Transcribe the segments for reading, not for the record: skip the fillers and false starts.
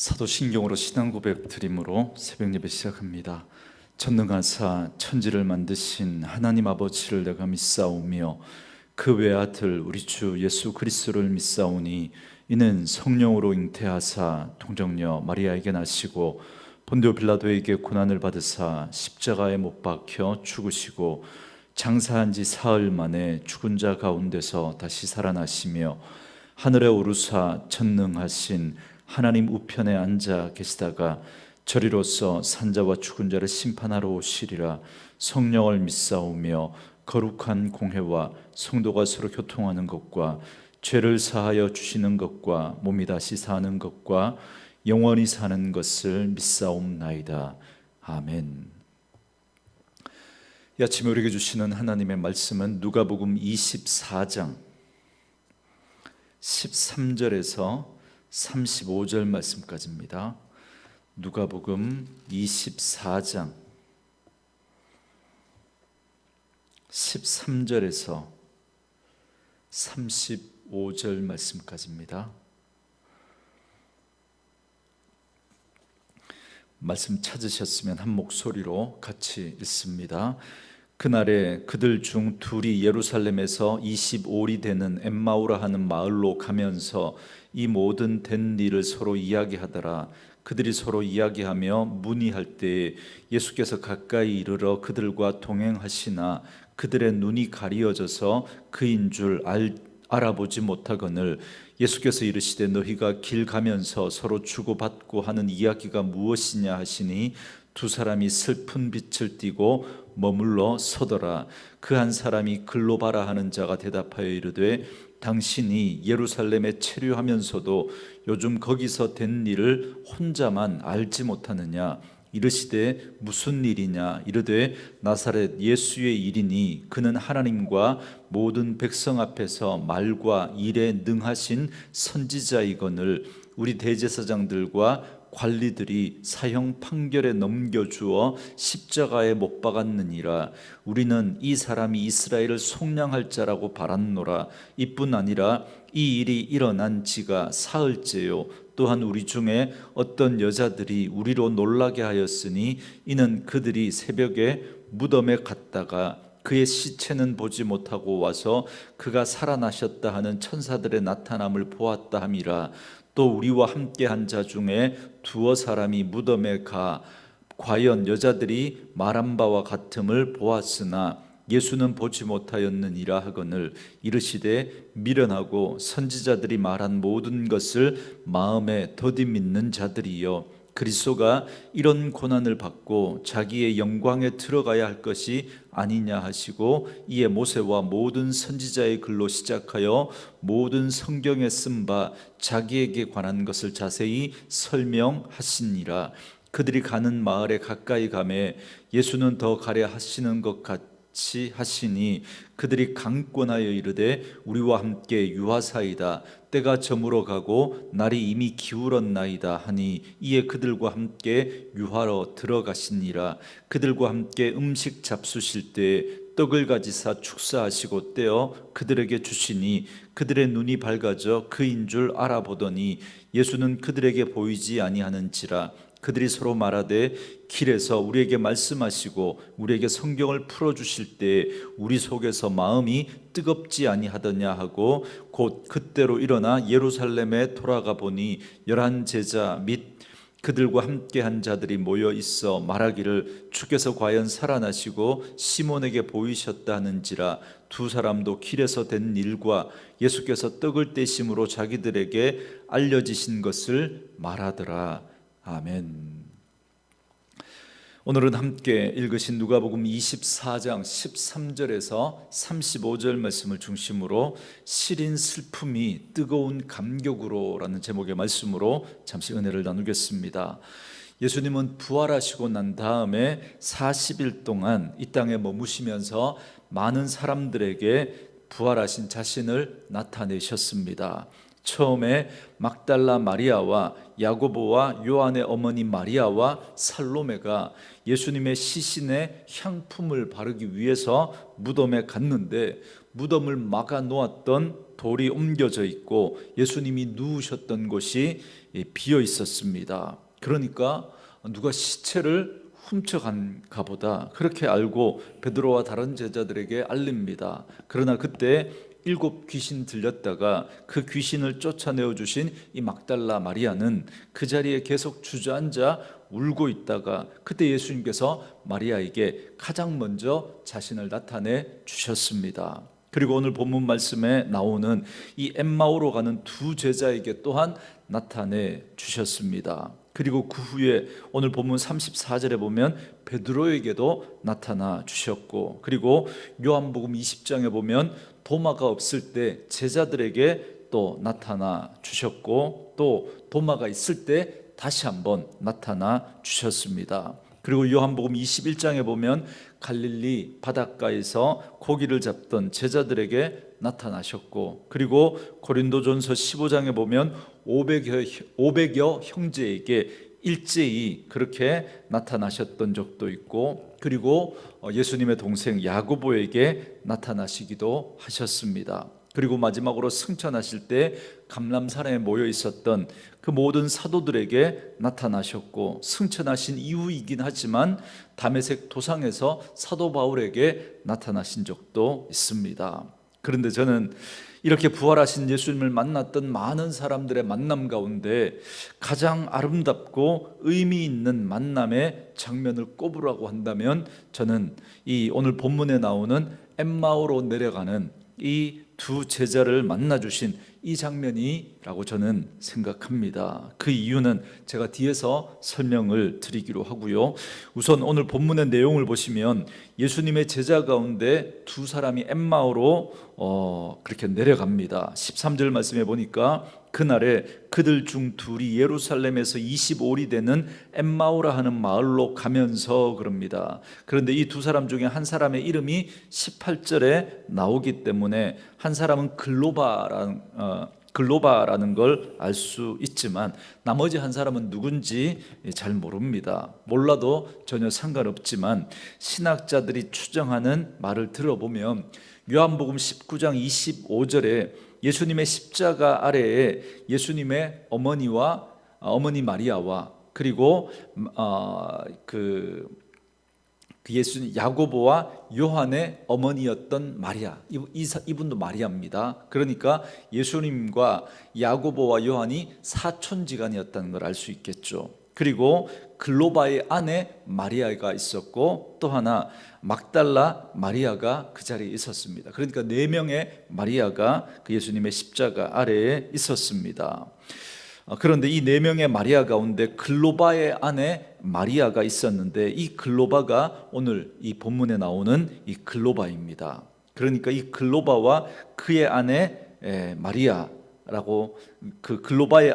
사도신경으로 신앙 고백 드림으로 새벽 예배 시작합니다. 전능하사 천지를 만드신 하나님 아버지를 내가 믿사오며 그 외아들 우리 주 예수 그리스도를 믿사오니 이는 성령으로 잉태하사 동정녀 마리아에게 나시고 본디오 빌라도에게 고난을 받으사 십자가에 못 박혀 죽으시고 장사한 지 사흘 만에 죽은 자 가운데서 다시 살아나시며 하늘에 오르사 전능하신 하나님 우편에 앉아 계시다가 저리로서 산자와 죽은 자를 심판하러 오시리라. 성령을 믿사오며 거룩한 공회와 성도가 서로 교통하는 것과 죄를 사하여 주시는 것과 몸이 다시 사는 것과 영원히 사는 것을 믿사옵나이다. 아멘. 이 아침에 우리에게 주시는 하나님의 말씀은 누가복음 24장 13절에서 35절 말씀까지입니다. 누가복음 24장 13절에서 35절 말씀까지입니다. 말씀 찾으셨으면 한 목소리로 같이 읽습니다. 그날에 그들 중 둘이 예루살렘에서 25里되는 엠마오라 하는 마을로 가면서 이 모든 된 일을 서로 이야기하더라. 그들이 서로 이야기하며 문의할 때에 예수께서 가까이 이르러 그들과 동행하시나 그들의 눈이 가리어져서 그인 줄 알아보지 못하거늘 예수께서 이르시되 너희가 길 가면서 서로 주고받고 하는 이야기가 무엇이냐 하시니 두 사람이 슬픈 빛을 띠고 머물러 서더라. 그 한 사람이 글로바라 하는 자가 대답하여 이르되 당신이 예루살렘에 체류하면서도 요즘 거기서 된 일을 혼자만 알지 못하느냐. 이르시되 무슨 일이냐. 이르되 나사렛 예수의 일이니 그는 하나님과 모든 백성 앞에서 말과 일에 능하신 선지자이거늘 우리 대제사장들과 관리들이 사형 판결에 넘겨주어 십자가에 못 박았느니라. 우리는 이 사람이 이스라엘을 속량할 자라고 바랐노라. 이뿐 아니라 이 일이 일어난 지가 사흘째요. 또한 우리 중에 어떤 여자들이 우리로 놀라게 하였으니 이는 그들이 새벽에 무덤에 갔다가 그의 시체는 보지 못하고 와서 그가 살아나셨다 하는 천사들의 나타남을 보았다 함이라. 또 우리와 함께 한 자 중에 두어 사람이 무덤에 가 과연 여자들이 말한 바와 같음을 보았으나 예수는 보지 못하였느니라 하거늘 이르시되 미련하고 선지자들이 말한 모든 것을 마음에 더디 믿는 자들이여 그리스도가 이런 고난을 받고 자기의 영광에 들어가야 할 것이 아니냐 하시고 이에 모세와 모든 선지자의 글로 시작하여 모든 성경에 쓴 바 자기에게 관한 것을 자세히 설명하시니라. 그들이 가는 마을에 가까이 가매 예수는 더 가려 하시는 것 같이 하시니 그들이 강권하여 이르되 우리와 함께 유하사이다. 때가 저물어 가고 날이 이미 기울었나이다 하니 이에 그들과 함께 유하러 들어가시니라. 그들과 함께 음식 잡수실 때 떡을 가지사 축사하시고 떼어 그들에게 주시니 그들의 눈이 밝아져 그인 줄 알아보더니 예수는 그들에게 보이지 아니하는지라. 그들이 서로 말하되 길에서 우리에게 말씀하시고 우리에게 성경을 풀어주실 때 우리 속에서 마음이 뜨겁지 아니하더냐 하고 곧 그때로 일어나 예루살렘에 돌아가 보니 11 제자 및 그들과 함께 한 자들이 모여 있어 말하기를 주께서 과연 살아나시고 시몬에게 보이셨다 하는지라. 두 사람도 길에서 된 일과 예수께서 떡을 떼심으로 자기들에게 알려지신 것을 말하더라. 아멘. 오늘은 함께 읽으신 누가복음 24장 13절에서 35절 말씀을 중심으로 시린 슬픔이 뜨거운 감격으로라는 제목의 말씀으로 잠시 은혜를 나누겠습니다. 예수님은 부활하시고 난 다음에 40일 동안 이 땅에 머무시면서 많은 사람들에게 부활하신 자신을 나타내셨습니다. 처음에 막달라 마리아와 야고보와 요한의 어머니 마리아와 살로메가 예수님의 시신에 향품을 바르기 위해서 무덤에 갔는데 무덤을 막아 놓았던 돌이 옮겨져 있고 예수님이 누우셨던 곳이 비어 있었습니다. 그러니까 누가 시체를 훔쳐간가 보다 그렇게 알고 베드로와 다른 제자들에게 알립니다. 그러나 그때 7 귀신 들렸다가 그 귀신을 쫓아내어 주신 이 막달라 마리아는 그 자리에 계속 주저앉아 울고 있다가 그때 예수님께서 마리아에게 가장 먼저 자신을 나타내 주셨습니다. 그리고 오늘 본문 말씀에 나오는 이 엠마오로 가는 2 제자에게 또한 나타내 주셨습니다. 그리고 그 후에 오늘 본문 34절에 보면 베드로에게도 나타나 주셨고, 그리고 요한복음 20장에 보면 도마가 없을 때 제자들에게 또 나타나 주셨고, 또 도마가 있을 때 다시 한번 나타나 주셨습니다. 그리고 요한복음 21장에 보면 갈릴리 바닷가에서 고기를 잡던 제자들에게 나타나셨고, 그리고 고린도전서 15장에 보면 500여 형제에게 일제히 그렇게 나타나셨던 적도 있고, 그리고 예수님의 동생 야고보에게 나타나시기도 하셨습니다. 그리고 마지막으로 승천하실 때 감람산에 모여 있었던 그 모든 사도들에게 나타나셨고, 승천하신 이후이긴 하지만 다메섹 도상에서 사도 바울에게 나타나신 적도 있습니다. 그런데 저는 이렇게 부활하신 예수님을 만났던 많은 사람들의 만남 가운데 가장 아름답고 의미 있는 만남의 장면을 꼽으라고 한다면 저는 이 오늘 본문에 나오는 엠마오로 내려가는 이 2 제자를 만나 주신 이 장면이라고 저는 생각합니다. 그 이유는 제가 뒤에서 설명을 드리기로 하고요. 우선 오늘 본문의 내용을 보시면 예수님의 제자 가운데 2 사람이 엠마오로 그렇게 내려갑니다. 13절 말씀에 보니까 그날에 그들 중 2이 예루살렘에서 25리 되는 엠마오라 하는 마을로 가면서 그럽니다. 그런데 이 2 사람 중에 한 사람의 이름이 18절에 나오기 때문에 한 사람은 글로바라는 걸 알 수 있지만 나머지 한 사람은 누군지 잘 모릅니다. 몰라도 전혀 상관없지만 신학자들이 추정하는 말을 들어보면 요한복음 19장 25절에 예수님의 십자가 아래에 예수님의 어머니 마리아와 그리고 그 예수님 야고보와 요한의 어머니였던 마리아, 이분도 마리아입니다. 그러니까 예수님과 야고보와 요한이 사촌지간이었다는 걸 알 수 있겠죠. 그리고 글로바의 아내 마리아가 있었고, 또 하나 막달라 마리아가 그 자리에 있었습니다. 그러니까 4명의 마리아가 그 예수님의 십자가 아래에 있었습니다. 그런데 이 4명의 마리아 가운데 글로바의 아내 마리아가 있었는데, 이 글로바가 오늘 이 본문에 나오는 이 글로바입니다. 그러니까 이 글로바와 그의 아내 마리아라고, 그 글로바의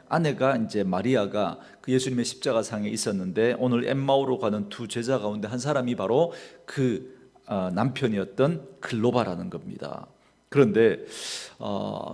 아내가 이제 마리아가 그 예수님의 십자가상에 있었는데, 오늘 엠마오로 가는 2 제자 가운데 한 사람이 바로 그 남편이었던 글로바라는 겁니다. 그런데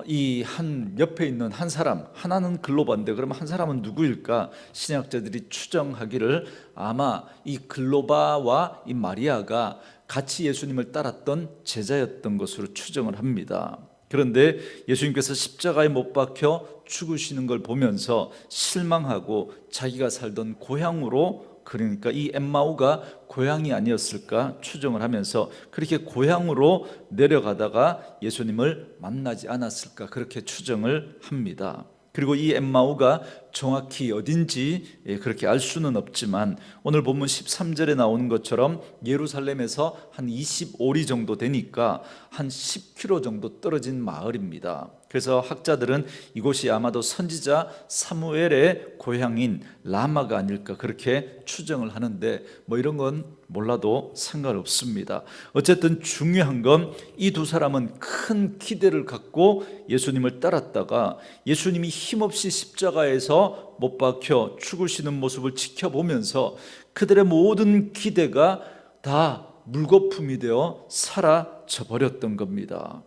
이 한 옆에 있는 한 사람, 하나는 글로바인데 그러면 한 사람은 누구일까? 신학자들이 추정하기를 아마 이 글로바와 이 마리아가 같이 예수님을 따랐던 제자였던 것으로 추정을 합니다. 그런데 예수님께서 십자가에 못 박혀 죽으시는 걸 보면서 실망하고 자기가 살던 고향으로, 그러니까 이 엠마오가 고향이 아니었을까 추정을 하면서 그렇게 고향으로 내려가다가 예수님을 만나지 않았을까 그렇게 추정을 합니다. 그리고 이 엠마오가 정확히 어딘지 그렇게 알 수는 없지만 오늘 본문 13절에 나오는 것처럼 예루살렘에서 한 25리 정도 되니까 한 10km 정도 떨어진 마을입니다. 그래서 학자들은 이곳이 아마도 선지자 사무엘의 고향인 라마가 아닐까 그렇게 추정을 하는데, 뭐 이런 건 몰라도 상관없습니다. 어쨌든 중요한 건 이 2 사람은 큰 기대를 갖고 예수님을 따랐다가 예수님이 힘없이 십자가에서 못 박혀 죽으시는 모습을 지켜보면서 그들의 모든 기대가 다 물거품이 되어 사라져 버렸던 겁니다.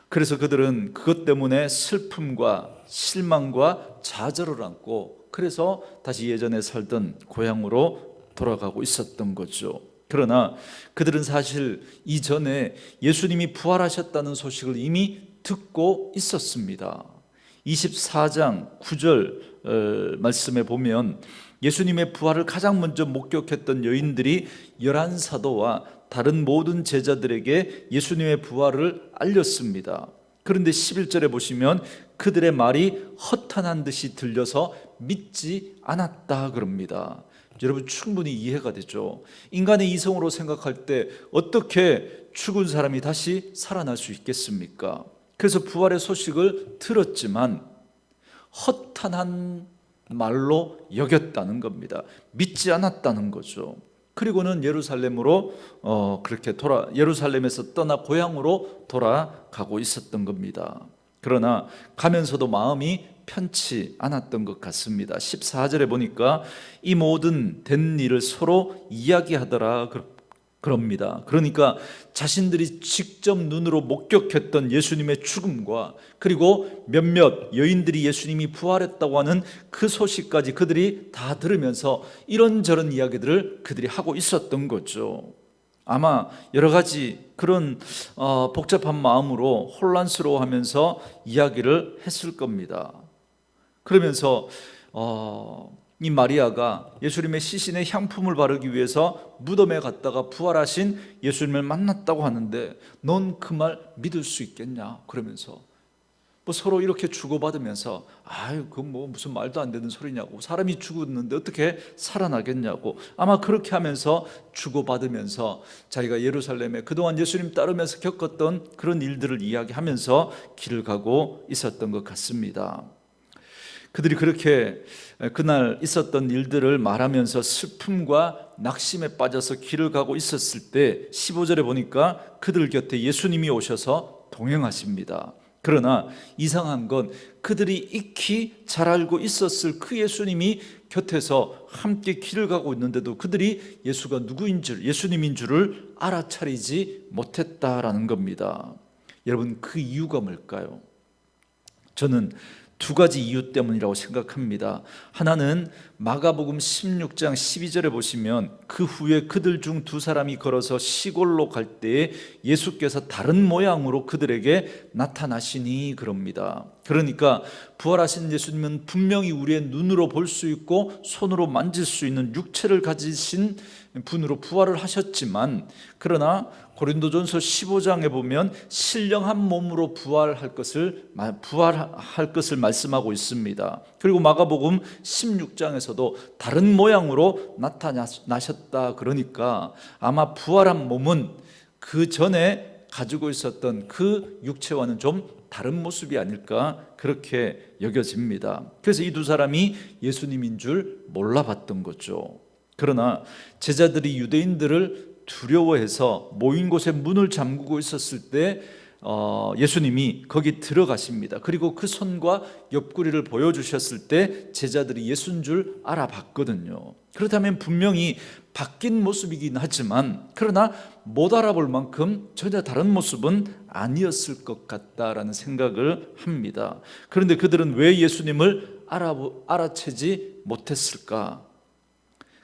그래서 그들은 그것 때문에 슬픔과 실망과 좌절을 안고, 그래서 다시 예전에 살던 고향으로 돌아가고 있었던 거죠. 그러나 그들은 사실 이전에 예수님이 부활하셨다는 소식을 이미 듣고 있었습니다. 24장 9절 말씀에 보면 예수님의 부활을 가장 먼저 목격했던 여인들이 11사도와 다른 모든 제자들에게 예수님의 부활을 알렸습니다. 그런데 11절에 보시면 그들의 말이 허탄한 듯이 들려서 믿지 않았다 그럽니다. 여러분, 충분히 이해가 되죠. 인간의 이성으로 생각할 때 어떻게 죽은 사람이 다시 살아날 수 있겠습니까? 그래서 부활의 소식을 들었지만 허탄한 말로 여겼다는 겁니다. 믿지 않았다는 거죠. 그리고는 예루살렘에서 떠나 고향으로 돌아가고 있었던 겁니다. 그러나 가면서도 마음이 편치 않았던 것 같습니다. 14절에 보니까 이 모든 된 일을 서로 이야기하더라 그럽니다. 그러니까 자신들이 직접 눈으로 목격했던 예수님의 죽음과 그리고 몇몇 여인들이 예수님이 부활했다고 하는 그 소식까지 그들이 다 들으면서 이런저런 이야기들을 그들이 하고 있었던 거죠. 아마 여러 가지 그런 복잡한 마음으로 혼란스러워하면서 이야기를 했을 겁니다. 그러면서 이 마리아가 예수님의 시신에 향품을 바르기 위해서 무덤에 갔다가 부활하신 예수님을 만났다고 하는데 넌 그 말 믿을 수 있겠냐? 그러면서 서로 이렇게 주고받으면서 그건 무슨 말도 안 되는 소리냐고, 사람이 죽었는데 어떻게 살아나겠냐고, 아마 그렇게 하면서 주고받으면서 자기가 예루살렘에 그동안 예수님 따르면서 겪었던 그런 일들을 이야기하면서 길을 가고 있었던 것 같습니다. 그들이 그렇게 그날 있었던 일들을 말하면서 슬픔과 낙심에 빠져서 길을 가고 있었을 때 15절에 보니까 그들 곁에 예수님이 오셔서 동행하십니다. 그러나 이상한 건 그들이 익히 잘 알고 있었을 그 예수님이 곁에서 함께 길을 가고 있는데도 그들이 예수가 누구인 줄, 예수님인 줄을 알아차리지 못했다라는 겁니다. 여러분, 그 이유가 뭘까요? 저는 두 가지 이유 때문이라고 생각합니다. 하나는 마가복음 16장 12절에 보시면 그 후에 그들 중 두 사람이 걸어서 시골로 갈 때에 예수께서 다른 모양으로 그들에게 나타나시니 그럽니다. 그러니까 부활하신 예수님은 분명히 우리의 눈으로 볼 수 있고 손으로 만질 수 있는 육체를 가지신 분으로 부활을 하셨지만, 그러나 고린도전서 15장에 보면 신령한 몸으로 부활할 것을 말씀하고 있습니다. 그리고 마가복음 16장에서도 다른 모양으로 나타나셨다. 그러니까 아마 부활한 몸은 그 전에 가지고 있었던 그 육체와는 좀 다른 모습이 아닐까 그렇게 여겨집니다. 그래서 이 두 사람이 예수님인 줄 몰라봤던 거죠. 그러나 제자들이 유대인들을 두려워해서 모인 곳에 문을 잠그고 있었을 때 예수님이 거기 들어가십니다. 그리고 그 손과 옆구리를 보여주셨을 때 제자들이 예수인 줄 알아봤거든요. 그렇다면 분명히 바뀐 모습이긴 하지만 그러나 못 알아볼 만큼 전혀 다른 모습은 아니었을 것 같다라는 생각을 합니다. 그런데 그들은 왜 예수님을 알아채지 못했을까?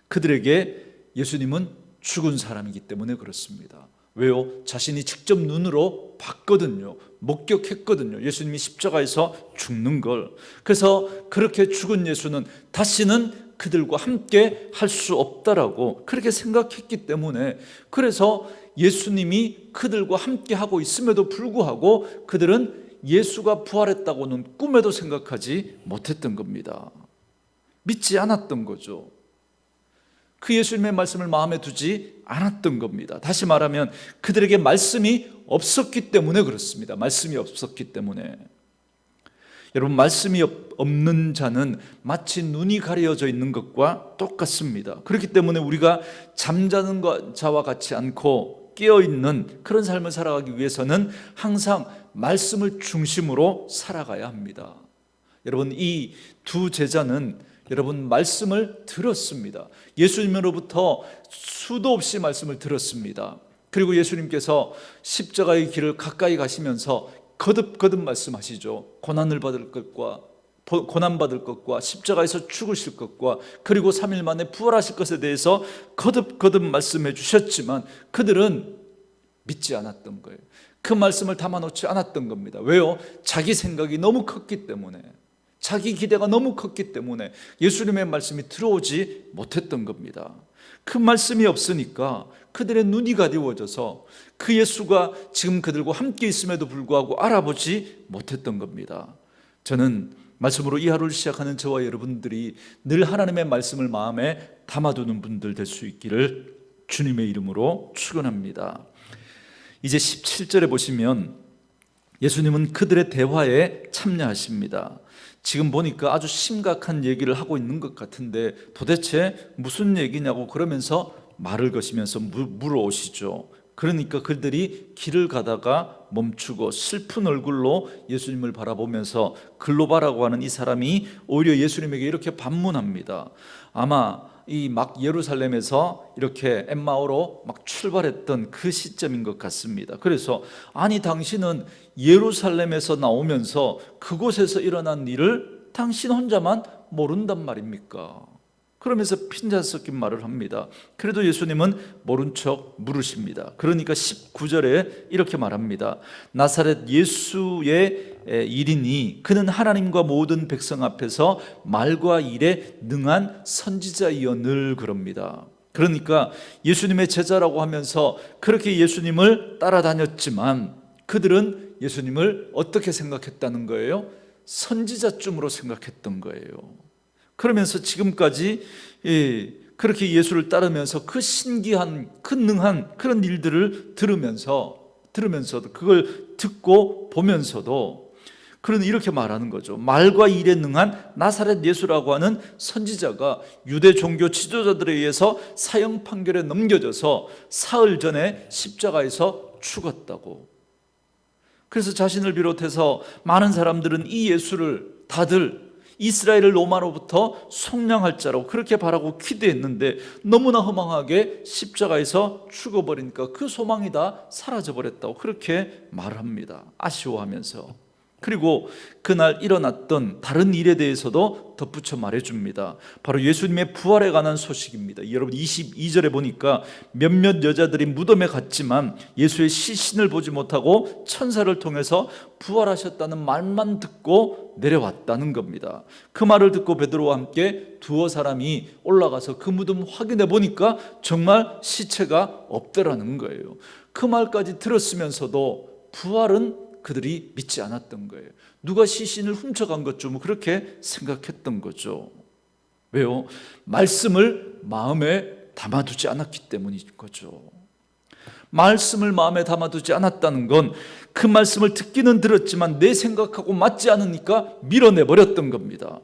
그들에게 예수님은 죽은 사람이기 때문에 그렇습니다. 왜요? 자신이 직접 눈으로 봤거든요. 목격했거든요. 예수님이 십자가에서 죽는 걸. 그래서 그렇게 죽은 예수는 다시는 그들과 함께 할 수 없다라고 그렇게 생각했기 때문에, 그래서 예수님이 그들과 함께 하고 있음에도 불구하고 그들은 예수가 부활했다고는 꿈에도 생각하지 못했던 겁니다. 믿지 않았던 거죠. 그 예수님의 말씀을 마음에 두지 않았던 겁니다. 다시 말하면 그들에게 말씀이 없었기 때문에 그렇습니다. 말씀이 없었기 때문에. 여러분, 말씀이 없는 자는 마치 눈이 가려져 있는 것과 똑같습니다. 그렇기 때문에 우리가 잠자는 자와 같이 않고 깨어있는 그런 삶을 살아가기 위해서는 항상 말씀을 중심으로 살아가야 합니다. 여러분, 이 두 제자는 말씀을 들었습니다. 예수님으로부터 수도 없이 말씀을 들었습니다. 그리고 예수님께서 십자가의 길을 가까이 가시면서 거듭거듭 말씀하시죠. 고난을 받을 것과 고난받을 것과 십자가에서 죽으실 것과 그리고 3일 만에 부활하실 것에 대해서 거듭거듭 말씀해 주셨지만 그들은 믿지 않았던 거예요. 그 말씀을 담아놓지 않았던 겁니다. 왜요? 자기 생각이 너무 컸기 때문에, 자기 기대가 너무 컸기 때문에 예수님의 말씀이 들어오지 못했던 겁니다. 그 말씀이 없으니까 그들의 눈이 가리워져서 그 예수가 지금 그들과 함께 있음에도 불구하고 알아보지 못했던 겁니다. 저는 말씀으로 이 하루를 시작하는 저와 여러분들이 늘 하나님의 말씀을 마음에 담아두는 분들 될 수 있기를 주님의 이름으로 축원합니다. 이제 17절에 보시면 예수님은 그들의 대화에 참여하십니다. 지금 보니까 아주 심각한 얘기를 하고 있는 것 같은데 도대체 무슨 얘기냐고 그러면서 말을 거시면서 물어오시죠. 그러니까 그들이 길을 가다가 멈추고 슬픈 얼굴로 예수님을 바라보면서 글로바라고 하는 이 사람이 오히려 예수님에게 이렇게 반문합니다. 아마 이 막 예루살렘에서 이렇게 엠마오로 막 출발했던 그 시점인 것 같습니다. 그래서 아니 당신은 예루살렘에서 나오면서 그곳에서 일어난 일을 당신 혼자만 모른단 말입니까? 그러면서 핀잔 섞인 말을 합니다. 그래도 예수님은 모른 척 물으십니다. 그러니까 19절에 이렇게 말합니다. 나사렛 예수의 일이니 그는 하나님과 모든 백성 앞에서 말과 일에 능한 선지자이여 늘 그럽니다. 그러니까 예수님의 제자라고 하면서 그렇게 예수님을 따라다녔지만 그들은 예수님을 어떻게 생각했다는 거예요? 선지자쯤으로 생각했던 거예요. 그러면서 지금까지 그렇게 예수를 따르면서 그 신기한, 그 능한 그런 일들을 들으면서도 그걸 듣고 보면서도 그런 이렇게 말하는 거죠. 말과 일에 능한 나사렛 예수라고 하는 선지자가 유대 종교 지도자들에 의해서 사형 판결에 넘겨져서 사흘 전에 십자가에서 죽었다고. 그래서 자신을 비롯해서 많은 사람들은 이 예수를 다들 이스라엘을 로마로부터 속량할 자라고 그렇게 바라고 기대했는데 너무나 허망하게 십자가에서 죽어버리니까 그 소망이 다 사라져버렸다고 그렇게 말합니다. 아쉬워하면서. 그리고 그날 일어났던 다른 일에 대해서도 덧붙여 말해줍니다. 바로 예수님의 부활에 관한 소식입니다. 여러분 22절에 보니까 몇몇 여자들이 무덤에 갔지만 예수의 시신을 보지 못하고 천사를 통해서 부활하셨다는 말만 듣고 내려왔다는 겁니다. 그 말을 듣고 베드로와 함께 두어 사람이 올라가서 그 무덤 확인해 보니까 정말 시체가 없더라는 거예요. 그 말까지 들었으면서도 부활은 그들이 믿지 않았던 거예요. 누가 시신을 훔쳐간 것 좀 그렇게 생각했던 거죠. 왜요? 말씀을 마음에 담아두지 않았기 때문인 거죠. 말씀을 마음에 담아두지 않았다는 건 그 말씀을 듣기는 들었지만 내 생각하고 맞지 않으니까 밀어내버렸던 겁니다.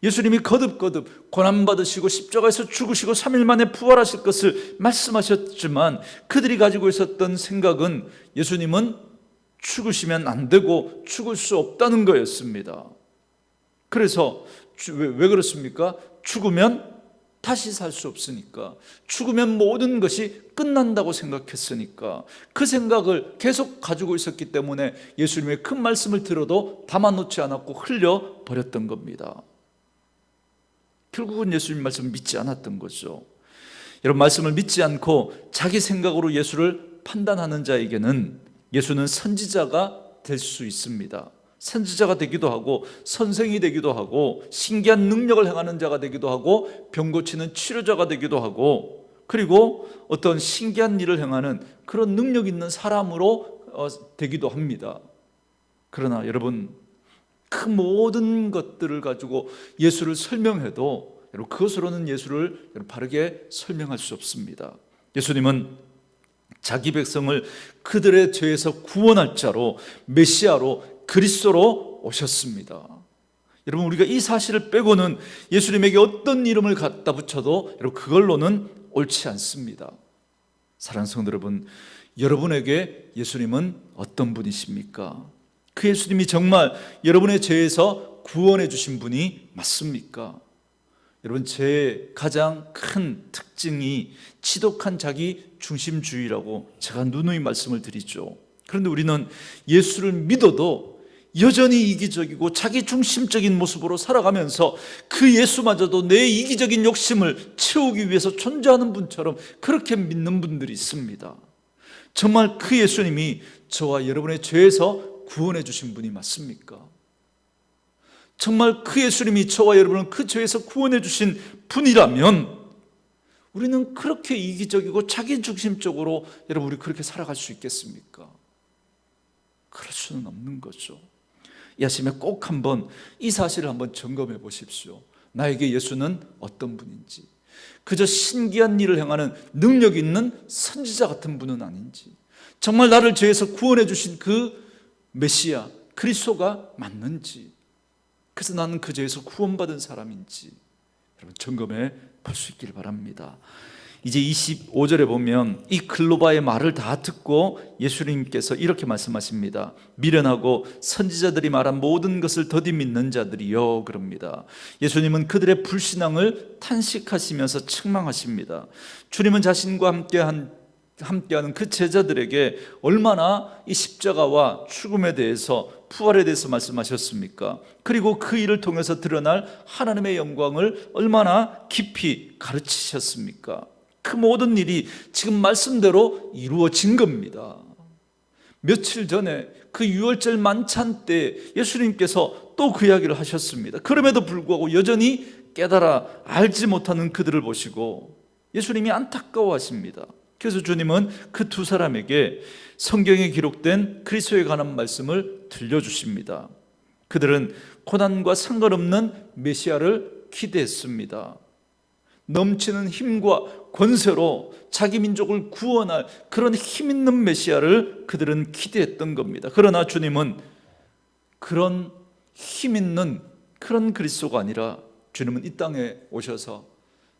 예수님이 거듭거듭 고난받으시고 십자가에서 죽으시고 3일 만에 부활하실 것을 말씀하셨지만 그들이 가지고 있었던 생각은 예수님은 죽으시면 안 되고 죽을 수 없다는 거였습니다. 그래서 왜 그렇습니까? 죽으면 다시 살 수 없으니까, 죽으면 모든 것이 끝난다고 생각했으니까 그 생각을 계속 가지고 있었기 때문에 예수님의 큰 말씀을 들어도 담아놓지 않았고 흘려버렸던 겁니다. 결국은 예수님 말씀을 믿지 않았던 거죠. 여러분, 말씀을 믿지 않고 자기 생각으로 예수를 판단하는 자에게는 예수는 선지자가 될 수 있습니다. 선지자가 되기도 하고 선생이 되기도 하고 신기한 능력을 행하는 자가 되기도 하고 병 고치는 치료자가 되기도 하고 그리고 어떤 신기한 일을 행하는 그런 능력 있는 사람으로 되기도 합니다. 그러나 여러분, 그 모든 것들을 가지고 예수를 설명해도 여러분, 그것으로는 예수를 바르게 설명할 수 없습니다. 예수님은 자기 백성을 그들의 죄에서 구원할 자로, 메시아로, 그리스도로 오셨습니다. 여러분, 우리가 이 사실을 빼고는 예수님에게 어떤 이름을 갖다 붙여도 여러분, 그걸로는 옳지 않습니다. 사랑하는 성도 여러분, 여러분에게 예수님은 어떤 분이십니까? 그 예수님이 정말 여러분의 죄에서 구원해 주신 분이 맞습니까? 여러분, 제 가장 큰 특징이 지독한 자기 중심주의라고 제가 누누이 말씀을 드리죠. 그런데 우리는 예수를 믿어도 여전히 이기적이고 자기 중심적인 모습으로 살아가면서 그 예수마저도 내 이기적인 욕심을 채우기 위해서 존재하는 분처럼 그렇게 믿는 분들이 있습니다. 정말 그 예수님이 저와 여러분의 죄에서 구원해 주신 분이 맞습니까? 정말 그 예수님이 저와 여러분을 그 죄에서 구원해 주신 분이라면 우리는 그렇게 이기적이고 자기 중심적으로 여러분 우리 그렇게 살아갈 수 있겠습니까? 그럴 수는 없는 거죠. 이 아침에 꼭 한번 이 사실을 한번 점검해 보십시오. 나에게 예수는 어떤 분인지, 그저 신기한 일을 행하는 능력 있는 선지자 같은 분은 아닌지, 정말 나를 죄에서 구원해 주신 그 메시아 그리스도가 맞는지, 그래서 나는 그 죄에서 구원받은 사람인지 여러분 점검해 볼 수 있기를 바랍니다. 이제 25절에 보면 이 글로바의 말을 다 듣고 예수님께서 이렇게 말씀하십니다. 미련하고 선지자들이 말한 모든 것을 더디 믿는 자들이요, 그럽니다. 예수님은 그들의 불신앙을 탄식하시면서 책망하십니다. 주님은 자신과 함께하는 그 제자들에게 얼마나 이 십자가와 죽음에 대해서, 부활에 대해서 말씀하셨습니까? 그리고 그 일을 통해서 드러날 하나님의 영광을 얼마나 깊이 가르치셨습니까? 그 모든 일이 지금 말씀대로 이루어진 겁니다. 며칠 전에 그 유월절 만찬 때 예수님께서 또 그 이야기를 하셨습니다. 그럼에도 불구하고 여전히 깨달아 알지 못하는 그들을 보시고 예수님이 안타까워하십니다. 그래서 주님은 그 두 사람에게 성경에 기록된 그리스도에 관한 말씀을 들려주십니다. 그들은 고난과 상관없는 메시아를 기대했습니다. 넘치는 힘과 권세로 자기 민족을 구원할 그런 힘 있는 메시아를 그들은 기대했던 겁니다. 그러나 주님은 그런 힘 있는 그런 그리스도가 아니라 주님은 이 땅에 오셔서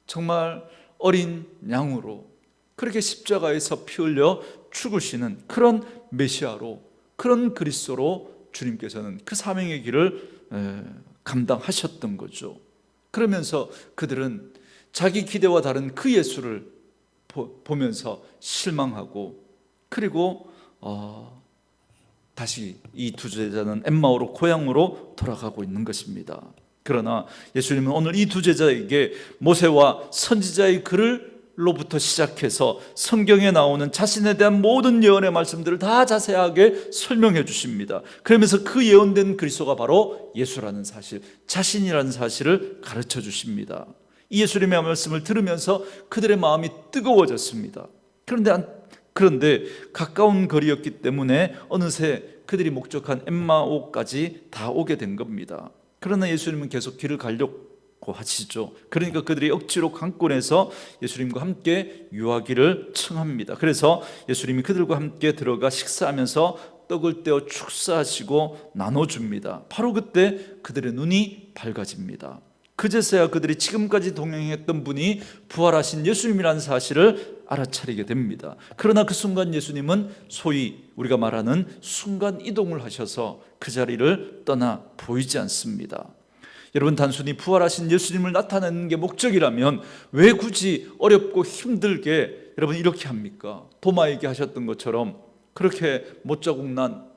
정말 어린 양으로 그렇게 십자가에서 피 흘려 죽으시는 그런 메시아로, 그런 그리스도로 주님께서는 그 사명의 길을 감당하셨던 거죠. 그러면서 그들은 자기 기대와 다른 그 예수를 보면서 실망하고, 그리고 다시 이 두 제자는 엠마오로 고향으로 돌아가고 있는 것입니다. 그러나 예수님은 오늘 이 두 제자에게 모세와 선지자의 글을 로부터 시작해서 성경에 나오는 자신에 대한 모든 예언의 말씀들을 다 자세하게 설명해 주십니다. 그러면서 그 예언된 그리스도가 바로 예수라는 사실, 자신이라는 사실을 가르쳐 주십니다. 이 예수님의 말씀을 들으면서 그들의 마음이 뜨거워졌습니다. 그런데 가까운 거리였기 때문에 어느새 그들이 목적한 엠마오까지 다 오게 된 겁니다. 그러나 예수님은 계속 길을 가려고 하시죠. 그러니까 그들이 억지로 강권해서 예수님과 함께 유하기를 청합니다. 그래서 예수님이 그들과 함께 들어가 식사하면서 떡을 떼어 축사하시고 나눠줍니다. 바로 그때 그들의 눈이 밝아집니다. 그제서야 그들이 지금까지 동행했던 분이 부활하신 예수님이라는 사실을 알아차리게 됩니다. 그러나 그 순간 예수님은 소위 우리가 말하는 순간 이동을 하셔서 그 자리를 떠나 보이지 않습니다. 여러분, 단순히 부활하신 예수님을 나타내는 게 목적이라면 왜 굳이 어렵고 힘들게 여러분 이렇게 합니까? 도마에게 하셨던 것처럼 그렇게 못자국 난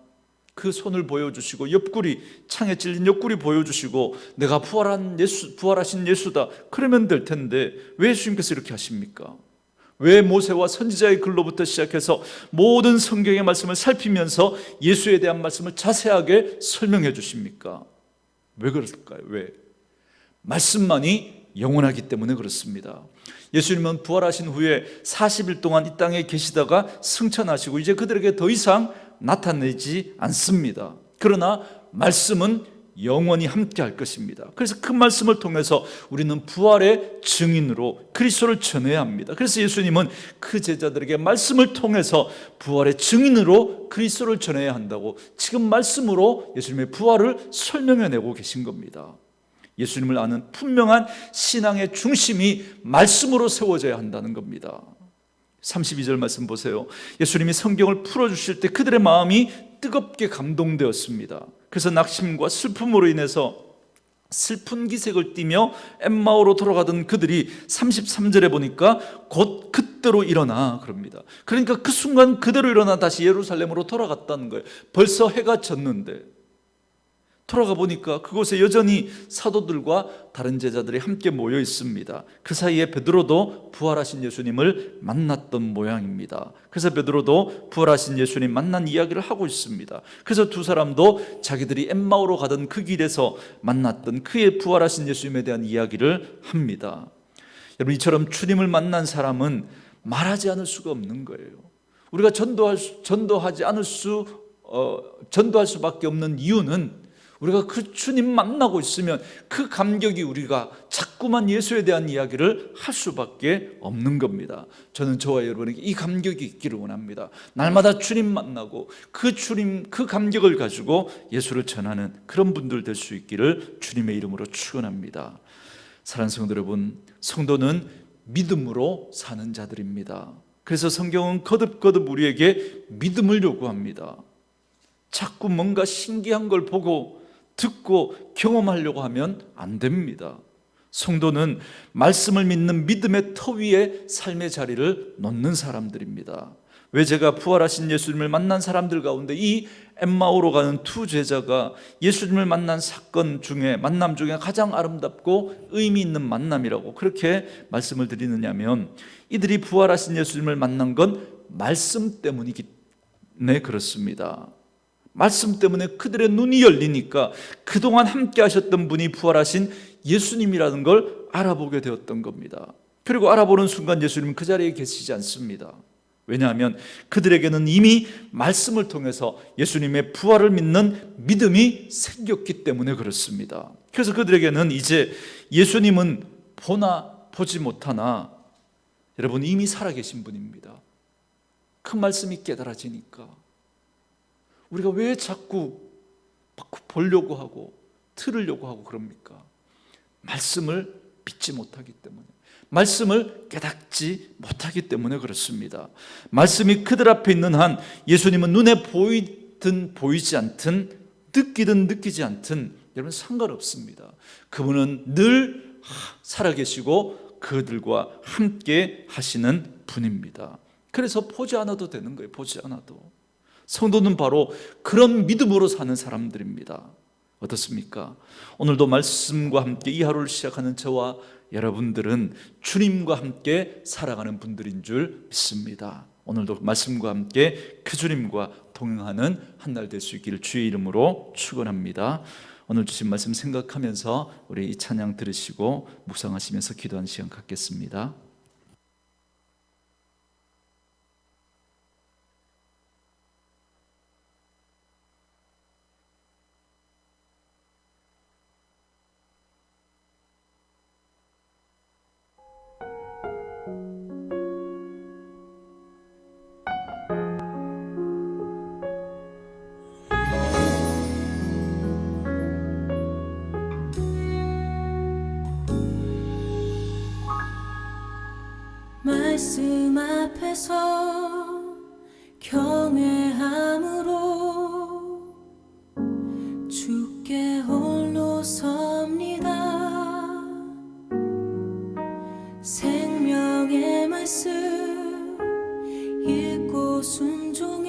그 손을 보여주시고 옆구리, 창에 찔린 옆구리 보여주시고 내가 부활하신 예수다 그러면 될 텐데 왜 예수님께서 이렇게 하십니까? 왜 모세와 선지자의 글로부터 시작해서 모든 성경의 말씀을 살피면서 예수에 대한 말씀을 자세하게 설명해 주십니까? 왜 그럴까요? 왜? 말씀만이 영원하기 때문에 그렇습니다. 예수님은 부활하신 후에 40일 동안 이 땅에 계시다가 승천하시고 이제 그들에게 더 이상 나타내지 않습니다. 그러나 말씀은 영원히 함께 할 것입니다. 그래서 그 말씀을 통해서 우리는 부활의 증인으로 그리스도를 전해야 합니다. 그래서 예수님은 그 제자들에게 말씀을 통해서 부활의 증인으로 그리스도를 전해야 한다고 지금 말씀으로 예수님의 부활을 설명해내고 계신 겁니다. 예수님을 아는 분명한 신앙의 중심이 말씀으로 세워져야 한다는 겁니다. 32절 말씀 보세요. 예수님이 성경을 풀어주실 때 그들의 마음이 뜨겁게 감동되었습니다. 그래서 낙심과 슬픔으로 인해서 슬픈 기색을 띠며 엠마오로 돌아가던 그들이 33절에 보니까 곧 그때로 일어나 그럽니다. 그러니까 그 순간 그대로 일어나 다시 예루살렘으로 돌아갔다는 거예요. 벌써 해가 졌는데 돌아가 보니까 그곳에 여전히 사도들과 다른 제자들이 함께 모여 있습니다. 그 사이에 베드로도 부활하신 예수님을 만났던 모양입니다. 그래서 베드로도 부활하신 예수님 만난 이야기를 하고 있습니다. 그래서 두 사람도 자기들이 엠마오로 가던 그 길에서 만났던 그의 부활하신 예수님에 대한 이야기를 합니다. 여러분, 이처럼 주님을 만난 사람은 말하지 않을 수가 없는 거예요. 우리가 전도할 수밖에 없는 이유는 우리가 그 주님 만나고 있으면 그 감격이 우리가 자꾸만 예수에 대한 이야기를 할 수밖에 없는 겁니다. 저는 저와 여러분에게 이 감격이 있기를 원합니다. 날마다 주님 만나고 그 감격을 가지고 예수를 전하는 그런 분들 될 수 있기를 주님의 이름으로 축원합니다. 사랑하는 성도 여러분, 성도는 믿음으로 사는 자들입니다. 그래서 성경은 거듭거듭 우리에게 믿음을 요구합니다. 자꾸 뭔가 신기한 걸 보고 듣고 경험하려고 하면 안 됩니다. 성도는 말씀을 믿는 믿음의 터 위에 삶의 자리를 놓는 사람들입니다. 왜 제가 부활하신 예수님을 만난 사람들 가운데 이 엠마오로 가는 두 제자가 예수님을 만난 만남 중에 가장 아름답고 의미 있는 만남이라고 그렇게 말씀을 드리느냐면, 이들이 부활하신 예수님을 만난 건 말씀 때문이기 때문에 그렇습니다. 말씀 때문에 그들의 눈이 열리니까 그동안 함께 하셨던 분이 부활하신 예수님이라는 걸 알아보게 되었던 겁니다. 그리고 알아보는 순간 예수님은 그 자리에 계시지 않습니다. 왜냐하면 그들에게는 이미 말씀을 통해서 예수님의 부활을 믿는 믿음이 생겼기 때문에 그렇습니다. 그래서 그들에게는 이제 예수님은 보나 보지 못하나 여러분 이미 살아계신 분입니다. 그 말씀이 깨달아지니까 우리가 왜 자꾸 보려고 하고 들으려고 하고 그럽니까? 말씀을 믿지 못하기 때문에, 말씀을 깨닫지 못하기 때문에 그렇습니다. 말씀이 그들 앞에 있는 한 예수님은 눈에 보이든 보이지 않든 느끼든 느끼지 않든 여러분 상관없습니다. 그분은 늘 살아계시고 그들과 함께 하시는 분입니다. 그래서 보지 않아도 되는 거예요. 보지 않아도. 성도는 바로 그런 믿음으로 사는 사람들입니다. 어떻습니까? 오늘도 말씀과 함께 이 하루를 시작하는 저와 여러분들은 주님과 함께 살아가는 분들인 줄 믿습니다. 오늘도 말씀과 함께 그 주님과 동행하는 한 날 될 수 있기를 주의 이름으로 축원합니다. 오늘 주신 말씀 생각하면서 우리 이 찬양 들으시고 묵상하시면서 기도하는 시간 갖겠습니다. 말씀 앞에서 경외함으로 주께 홀로 섭니다. 생명의 말씀 읽고 순종해